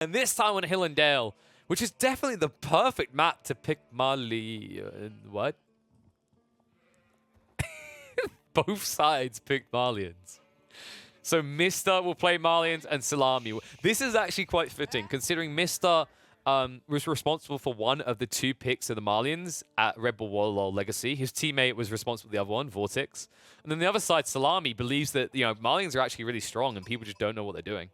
And this time on Hill and Dale, which is definitely the perfect map to pick Mali. What? Both sides picked Malians. So Mr. will play Malians and Salami. This is actually quite fitting, considering Mr. Was responsible for one of the 2 picks of the Malians at Red Bull Wololo Legacy. His teammate was responsible for the other one, Vortex. And then the other side, Salami, believes that Malians are actually really strong and people just don't know what they're doing.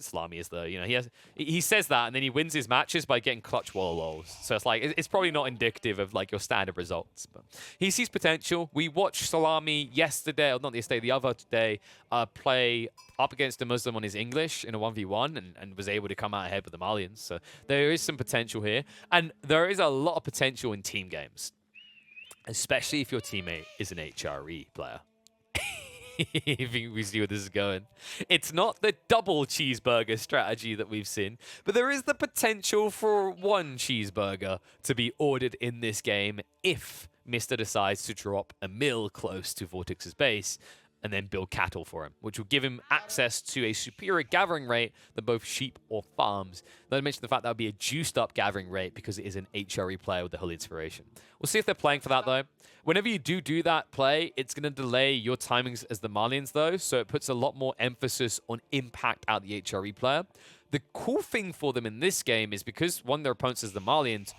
Salami is the, he says that and then he wins his matches by getting clutch Wololos. So it's like, it's probably not indicative of like your standard results, but he sees potential. We watched Salami yesterday, or not yesterday, the other day, play up against a Muslim on his English in a 1v1 and was able to come out ahead with the Malians. So there is some potential here. And there is a lot of potential in team games, especially if your teammate is an HRE player. We see where this is going. It's not the double cheeseburger strategy that we've seen, but there is the potential for 1 cheeseburger to be ordered in this game if Mr. decides to drop a mill close to Vortex's base and then build cattle for him, which will give him access to a superior gathering rate than both sheep or farms. Not to mention the fact that would be a juiced up gathering rate because it is an HRE player with the Hull inspiration. We'll see if they're playing for that though. Whenever you do that play, it's going to delay your timings as the Malians though, so it puts a lot more emphasis on impact out the HRE player. The cool thing for them in this game is because one of their opponents is the Malians,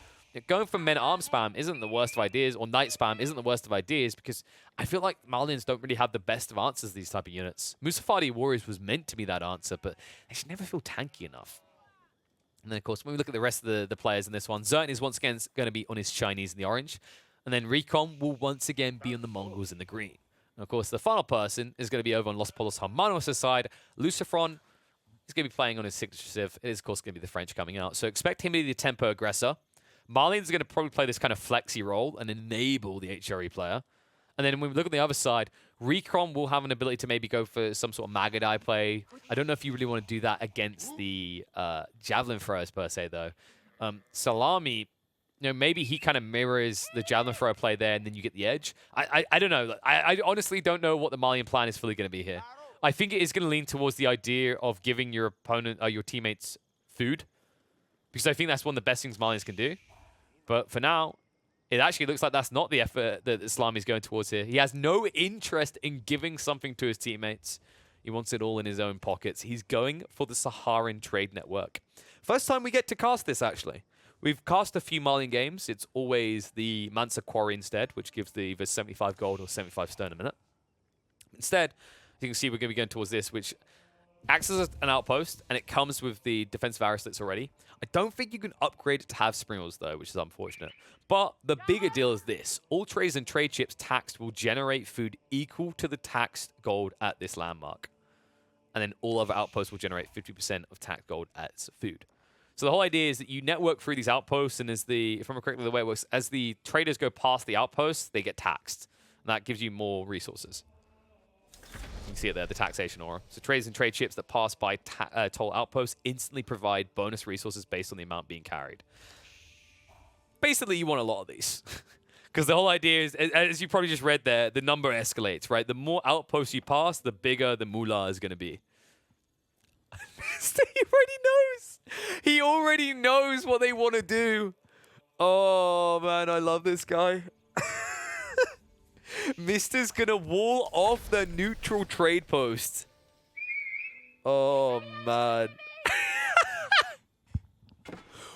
going for men-at-arms spam isn't the worst of ideas, or knight spam isn't the worst of ideas, because I feel like Malians don't really have the best of answers to these type of units. Musafadi Warriors was meant to be that answer, but they should never feel tanky enough. And then, of course, when we look at the rest of the players in this one, Zertin is once again going to be on his Chinese in the orange, and then Recon will once again be on the Mongols in the green. And, of course, the final person is going to be over on Los Polos Hermanos' side. Lucifron is going to be playing on his signature civ. It is, of course, going to be the French coming out. So expect him to be the tempo aggressor. Malians are going to probably play this kind of flexi role and enable the HRE player. And then when we look at the other side, Recon will have an ability to maybe go for some sort of Magadai play. I don't know if you really want to do that against the Javelin throwers per se, though. Salami, maybe he kind of mirrors the Javelin thrower play there and then you get the edge. I don't know. I honestly don't know what the Malian plan is fully going to be here. I think it is going to lean towards the idea of giving your opponent, your teammates food. Because I think that's one of the best things Malians can do. But for now, it actually looks like that's not the effort that Salami is going towards here. He has no interest in giving something to his teammates. He wants it all in his own pockets. He's going for the Saharan trade network. First time we get to cast this, actually. We've cast a few Malian games. It's always the Mansa Quarry instead, which gives the either 75 gold or 75 stone a minute. Instead, you can see we're going to be going towards this, which acts as an outpost, and it comes with the defensive arrow slits already. I don't think you can upgrade it to have springles, though, which is unfortunate. But the bigger deal is this. All trades and trade chips taxed will generate food equal to the taxed gold at this landmark. And then all other outposts will generate 50% of taxed gold as food. So the whole idea is that you network through these outposts, and if I remember correctly the way it works, as the traders go past the outposts, they get taxed. And that gives you more resources. You can see it there, the taxation aura. So trades and trade ships that pass by toll outposts instantly provide bonus resources based on the amount being carried. Basically, you want a lot of these. Because the whole idea is, as you probably just read there, the number escalates, right? The more outposts you pass, the bigger the moolah is going to be. He already knows. He already knows what they want to do. Oh, man, I love this guy. Mister's gonna wall off the neutral trade post. Oh, man.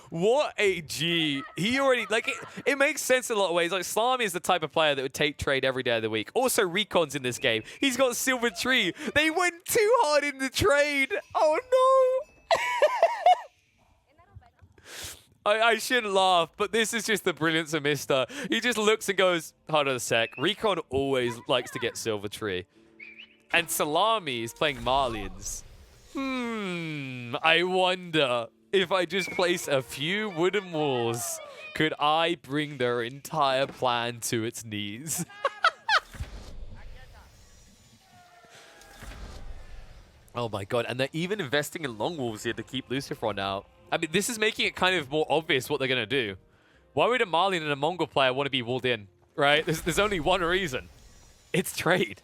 What a G. He already, like, it makes sense in a lot of ways. Like, Salami is the type of player that would take trade every day of the week. Also, Recon's in this game. He's got Silver Tree. They went too hard in the trade. Oh, no. I shouldn't laugh, but this is just the brilliance of Mister. He just looks and goes, hold on a sec. Recon always likes to get Silver Tree. And Salami is playing Malians. I wonder if I just place a few wooden walls, could I bring their entire plan to its knees? Oh my god, and they're even investing in long wolves here to keep Lucifron out. I mean, this is making it kind of more obvious what they're going to do. Why would a Malian and a Mongol player want to be walled in, right? There's only one reason. It's trade.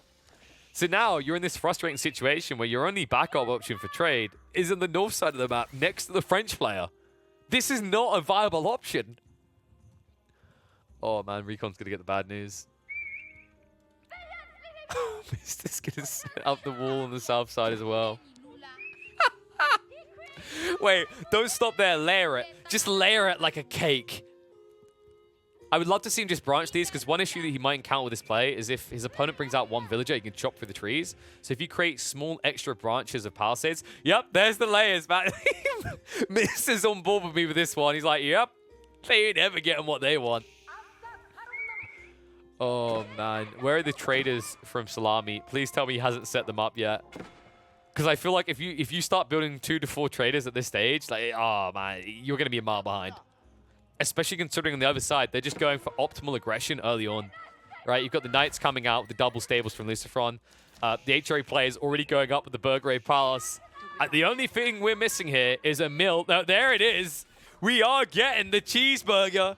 So now you're in this frustrating situation where your only backup option for trade is on the north side of the map next to the French player. This is not a viable option. Oh man, Recon's gonna get the bad news. Mister's gonna set up the wall on the south side as well. Wait, don't stop there, layer it. Just layer it like a cake. I would love to see him just branch these, because one issue that he might encounter with this play is if his opponent brings out one villager, he can chop through the trees. So if you create small extra branches of palisades, yep, there's the layers, man. Mister's on board with me with this one. He's like, yep, they ain't ever getting what they want. Oh, man. Where are the traders from Salami? Please tell me he hasn't set them up yet. Because I feel like if you start building 2 to 4 traders at this stage, like, oh, man, you're going to be a mile behind. Especially considering on the other side, they're just going for optimal aggression early on. Right? You've got the Knights coming out with the double stables from Lucifron. The HRA players already going up with the Burgrave Palace. The only thing we're missing here is a mill. No, there it is. We are getting the cheeseburger.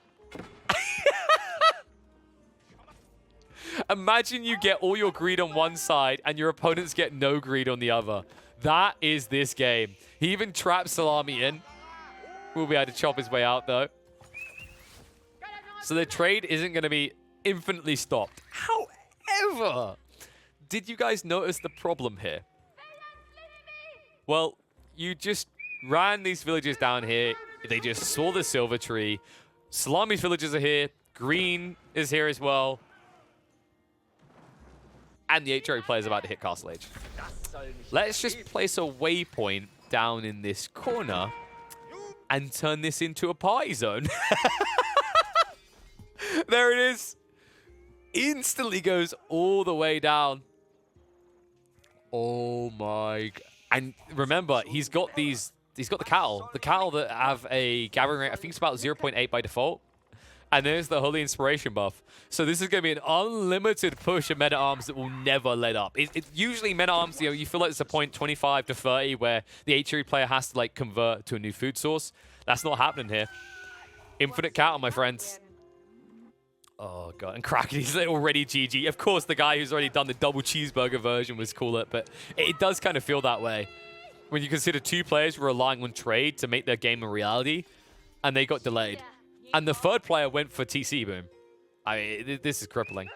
Imagine you get all your greed on one side and your opponents get no greed on the other. That is this game. He even traps Salami in. We'll be able to chop his way out, though. So the trade isn't going to be infinitely stopped. However, did you guys notice the problem here? Well, you just ran these villagers down here. They just saw the silver tree. Salami's villagers are here. Green is here as well. And the HRA player is about to hit Castle Age. Let's just place a waypoint down in this corner and turn this into a party zone. There it is. Instantly goes all the way down. Oh my God. And remember, he's got the cattle. The cattle that have a gathering rate, I think it's about 0.8 by default. And there's the Holy Inspiration buff. So this is going to be an unlimited push of Men-at-Arms that will never let up. Usually Men-at-Arms, you feel like it's a point 25 to 30 where the HRE player has to like convert to a new food source. That's not happening here. Infinite cattle, my friends. Oh, God. And Kraken, he's already GG. Of course, the guy who's already done the double cheeseburger version was call it, but it does kind of feel that way. When you consider 2 players relying on trade to make their game a reality, and they got delayed. And the 3rd player went for TC boom. I mean, this is crippling.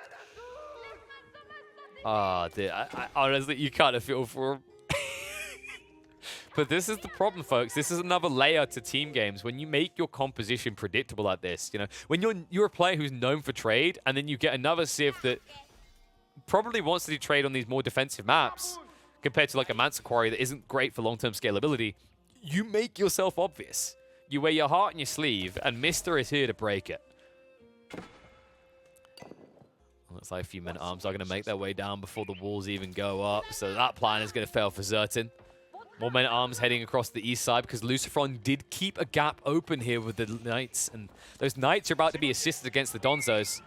Oh, dude. I honestly, you kind of feel for him. But this is the problem, folks. This is another layer to team games. When you make your composition predictable like this, when you're a player who's known for trade, and then you get another Civ that probably wants to do trade on these more defensive maps, compared to like a Mansa Quarry that isn't great for long-term scalability, you make yourself obvious. You wear your heart on your sleeve, and Mister is here to break it. Looks like a few Men-at-Arms are going to make their way down before the walls even go up, so that plan is going to fail for certain. More Men-at-Arms heading across the east side because Lucifron did keep a gap open here with the Knights, and those Knights are about to be assisted against the Donzos.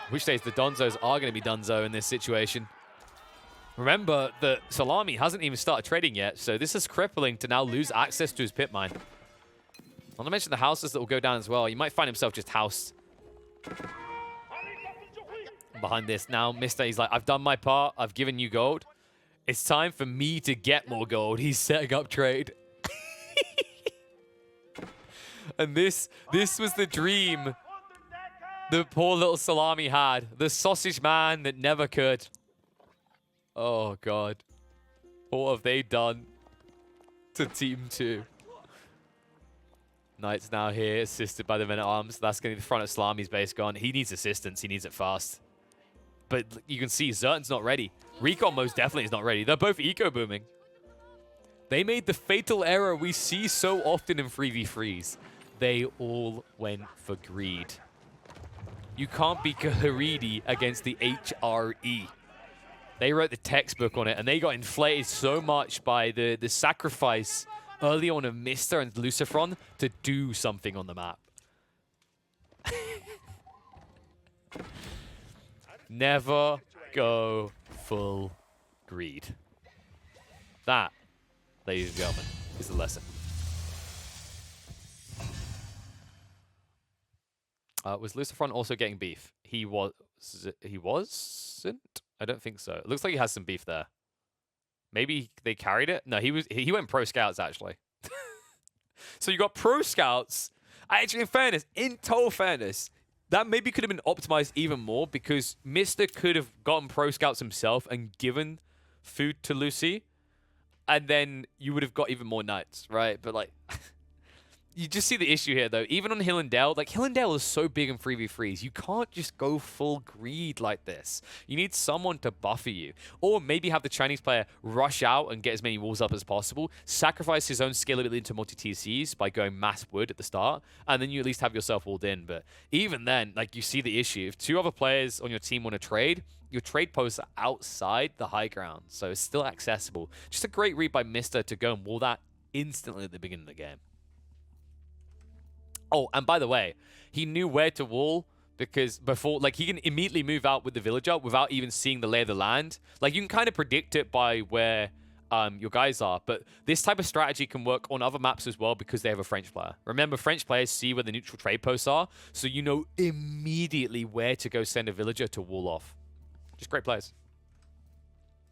Which days the Donzos are going to be Dunzo in this situation. Remember that Salami hasn't even started trading yet, so this is crippling to now lose access to his pit mine. I want to mention the houses that will go down as well. You might find himself just housed behind this. Now, Mister, he's like, I've done my part. I've given you gold. It's time for me to get more gold. He's setting up trade. And this was the dream the poor little Salami had. The sausage man that never could. Oh, God. What have they done to Team 2? Knights now here, assisted by the Men-at-Arms. That's going to be the front of Salami's base gone. He needs assistance. He needs it fast. But you can see Zertan's not ready. Recon most definitely is not ready. They're both eco-booming. They made the fatal error we see so often in 3v3s. They all went for greed. You can't be greedy against the HRE. They wrote the textbook on it, and they got inflated so much by the sacrifice early on of Mister and Lucifron to do something on the map. Never go full greed. That, ladies and gentlemen, is the lesson. Was Lucifron also getting beef? He wasn't. I don't think so. It looks like he has some beef there. Maybe they carried it. No, he went pro scouts actually. So you got pro scouts. Actually, in total fairness, that maybe could have been optimized even more because Mr. could have gotten pro scouts himself and given food to Lucy, and then you would have got even more knights, right? But like, you just see the issue here though. Even on Hillendale, like Hillendale is so big in 3v3s, you can't just go full greed like this. You need someone to buffer you, or maybe have the Chinese player rush out and get as many walls up as possible, sacrifice his own skill ability into multi-TCs by going mass wood at the start, and then you at least have yourself walled in. But even then, like, you see the issue. If two other players on your team want to trade, your trade posts are outside the high ground, so it's still accessible. Just a great read by Mr. to go and wall that instantly at the beginning of the game. Oh, and by the way, he knew where to wall because before, like, he can immediately move out with the villager without even seeing the lay of the land. Like, you can kind of predict it by where your guys are, but this type of strategy can work on other maps as well because they have a French player. Remember, French players see where the neutral trade posts are, so you know immediately where to go send a villager to wall off. Just great players.